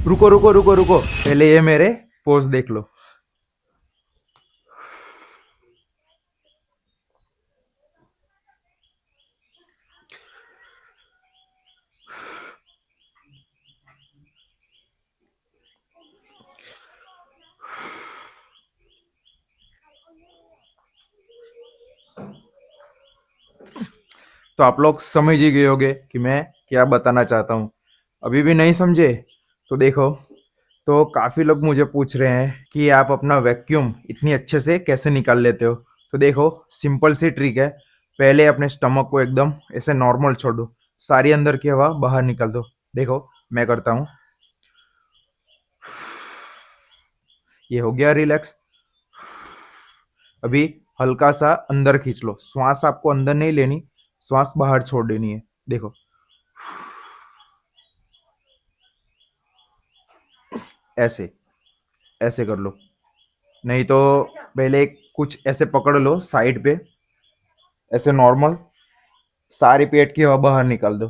रुको रुको रुको रुको, पहले ये मेरे पोज देख लो। तो आप लोग समझ ही गए होंगे कि मैं क्या बताना चाहता हूँ। अभी भी नहीं समझे तो देखो, तो काफी लोग मुझे पूछ रहे हैं कि आप अपना वैक्यूम इतनी अच्छे से कैसे निकाल लेते हो। तो देखो, सिंपल सी ट्रिक है। पहले अपने स्टमक को एकदम ऐसे नॉर्मल छोड़ दो, सारी अंदर की हवा बाहर निकाल दो। देखो मैं करता हूँ, ये हो गया रिलैक्स। अभी हल्का सा अंदर खींच लो, श्वास आपको अंदर नहीं लेनी, श्वास बाहर छोड़ देनी है। देखो ऐसे, ऐसे कर लो। नहीं तो पहले कुछ ऐसे पकड़ लो साइड पे, ऐसे नॉर्मल, सारी पेट की हवा बाहर निकाल दो।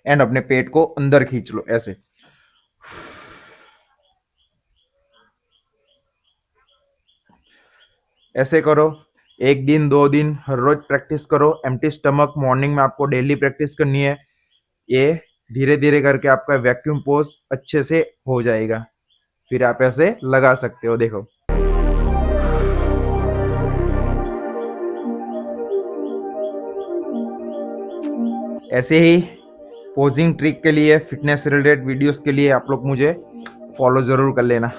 एंड अपने पेट को अंदर खींच लो ऐसे। ऐसे करो, एक दिन 2 दिन हर रोज प्रैक्टिस करो। एम्प्टी स्टमक मॉर्निंग में आपको डेली प्रैक्टिस करनी है। ये धीरे धीरे करके आपका वैक्यूम पोज अच्छे से हो जाएगा, फिर आप ऐसे लगा सकते हो। देखो ऐसे ही पोजिंग ट्रिक के लिए, फिटनेस रिलेटेड वीडियोस के लिए आप लोग मुझे फॉलो जरूर कर लेना।